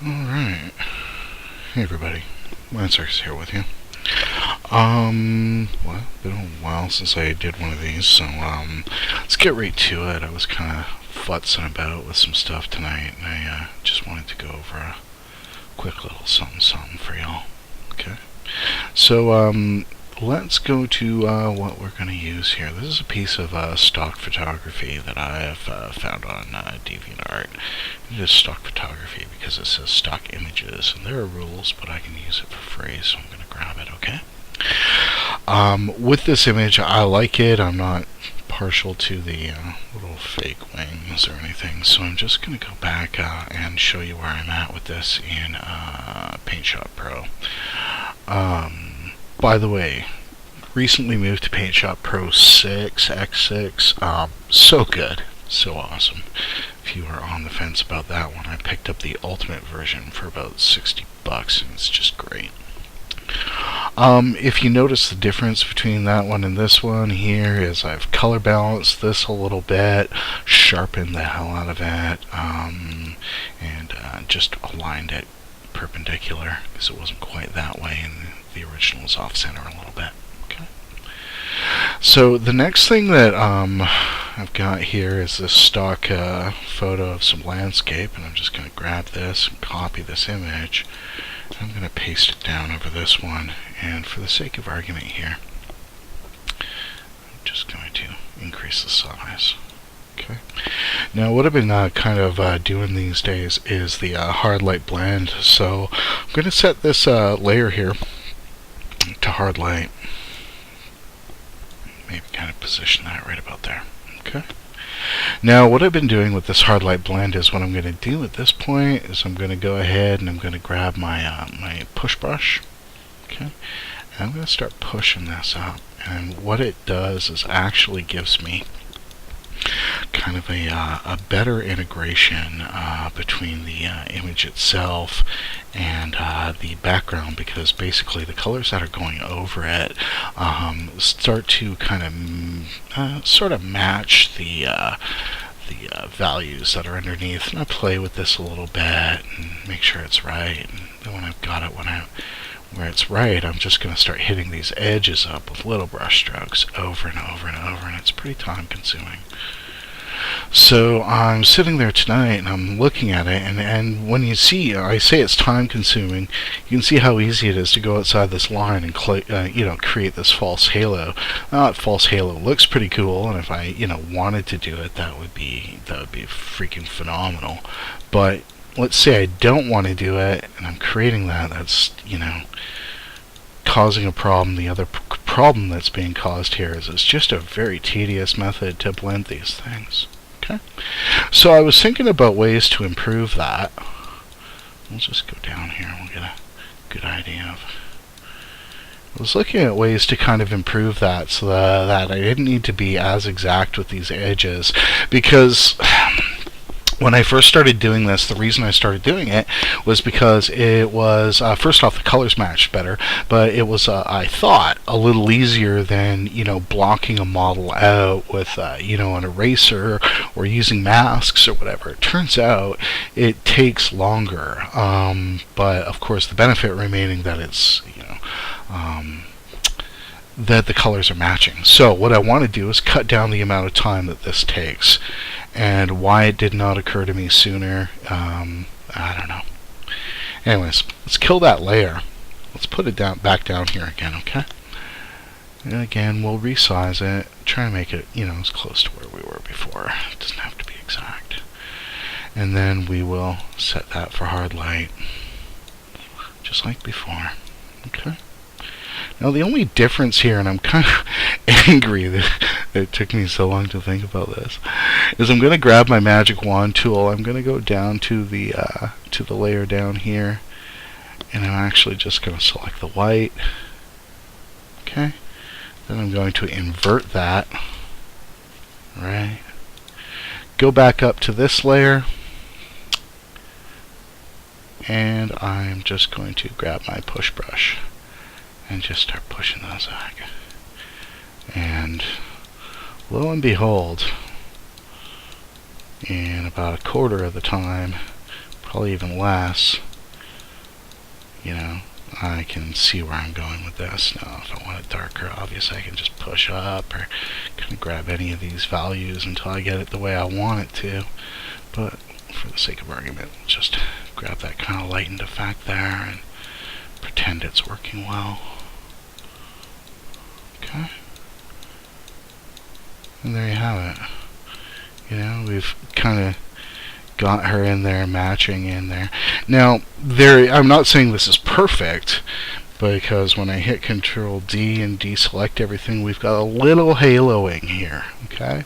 Alright. Hey everybody. Lancer's here with you. Well, it's been a while since I did one of these, so, let's get right to it. I was kind of futzing about with some stuff tonight, and I, just wanted to go over a quick little something for y'all. Okay? So, let's go to, what we're going to use here. This is a piece of, stock photography that I have, found on, DeviantArt. It is stock photography because it says stock images, and there are rules, but I can use it for free, so I'm going to grab it, okay? With this image, I like it. I'm not partial to the little fake wings or anything, so I'm just going to go back and show you where I'm at with this in PaintShop Pro. By the way, recently moved to PaintShop Pro 6, X6. So good. So awesome. If you are on the fence about that one, I picked up the ultimate version for about $60, and it's just great. If you notice the difference between that one and this one here is I've color balanced this a little bit, sharpened the hell out of it, and just aligned it perpendicular because it wasn't quite that way, and the original was off center a little bit. Okay. So the next thing that I've got here is this stock photo of some landscape, and I'm just going to grab this and copy this image. I'm going to paste it down over this one, and for the sake of argument here, I'm just going to increase the size. Okay. Now what I've been kind of doing these days is the hard light blend, so I'm going to set this layer here to hard light. Maybe kind of position that right about there. Okay. Now what I've been doing with this hard light blend is what I'm going to do at this point is I'm going to go ahead and I'm going to grab my my push brush, okay, and I'm going to start pushing this up, and what it does is actually gives me kind of a better integration between the image itself and the background, because basically the colors that are going over it start to kind of sort of match the values that are underneath. And I play with this a little bit and make sure it's right, and then when I've got it where it's right, I'm just going to start hitting these edges up with little brush strokes over and over and over, and it's pretty time consuming. So I'm sitting there tonight and I'm looking at it, and when you see, I say it's time consuming, you can see how easy it is to go outside this line and create this false halo. False halo looks pretty cool, and if I wanted to do it, that would be freaking phenomenal. But let's say I don't want to do it, and I'm creating that's causing a problem. The other problem that's being caused here is it's just a very tedious method to blend these things. Okay, so I was thinking about ways to improve that. We'll just go down here and we'll get a good idea of. I was looking at ways to kind of improve that so that I didn't need to be as exact with these edges, because when I first started doing this, the reason I started doing it was because it was, first off, the colors matched better, but it was, I thought, a little easier than, blocking a model out with, an eraser or using masks or whatever. It turns out it takes longer, but of course the benefit remaining that it's, that the colors are matching. So what I want to do is cut down the amount of time that this takes. And why it did not occur to me sooner, I don't know. Anyways, let's kill that layer. Let's put it back down here again, okay? And again, we'll resize it, try and make it, as close to where we were before. It doesn't have to be exact. And then we will set that for hard light, just like before, okay? Now the only difference here, and I'm kind of angry that it took me so long to think about this, is I'm going to grab my magic wand tool. I'm going to go down to the layer down here, and I'm actually just going to select the white. Okay. Then I'm going to invert that. Right. Go back up to this layer, and I'm just going to grab my push brush and just start pushing those back. And lo and behold, in about a quarter of the time, probably even less, you know, I can see where I'm going with this. Now, if I want it darker, obviously I can just push up or kind of grab any of these values until I get it the way I want it to. But for the sake of argument, just grab that kind of lightened effect there and pretend it's working well. Okay. And there you have it. You know, we've kind of got her in there, matching in there. Now, I'm not saying this is perfect, because when I hit Control D and deselect everything, we've got a little haloing here. Okay.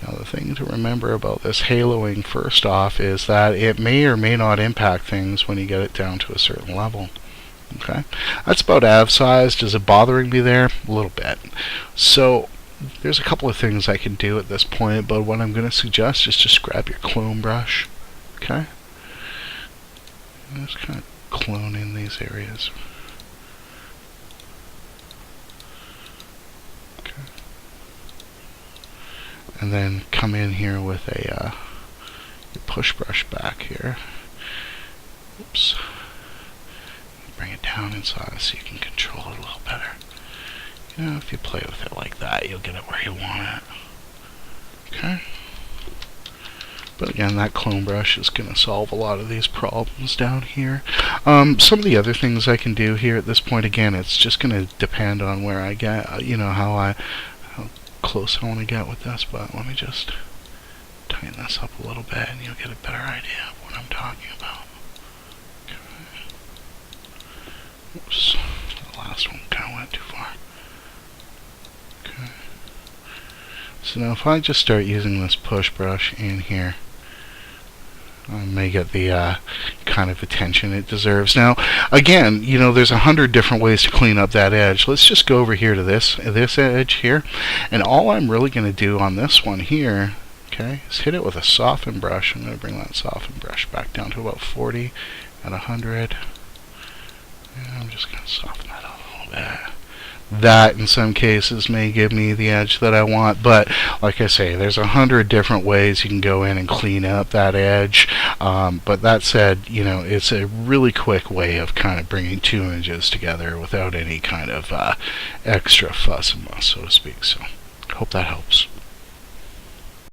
Now, the thing to remember about this haloing, first off, is that it may or may not impact things when you get it down to a certain level. Okay. That's about av-sized. Is it bothering me there? A little bit. So there's a couple of things I can do at this point, but what I'm going to suggest is just grab your clone brush. Okay. And just kind of clone in these areas. Okay. And then come in here with a your push brush back here. Oops. Bring it down in size so you can control it a little better. You know, if you play with it like that, you'll get it where you want it. Okay. But again, that clone brush is going to solve a lot of these problems down here. Some of the other things I can do here at this point, again, it's just going to depend on where I get, you know, how close I want to get with this. But let me just tighten this up a little bit, and you'll get a better idea of what I'm talking about. Okay. Oops, the last one kind of went too far. Okay. So now if I just start using this push brush in here, I may get the kind of attention it deserves. Now, again, you know, there's 100 different ways to clean up that edge. Let's just go over here to this edge here, and all I'm really going to do on this one here, okay, is hit it with a soften brush. I'm going to bring that soften brush back down to about 40 at 100. And I'm just going to soften that up a little bit. That, in some cases, may give me the edge that I want, but like I say, there's 100 different ways you can go in and clean up that edge. But that said, you know, it's a really quick way of kind of bringing two images together without any kind of extra fuss and muss, so to speak. So, hope that helps.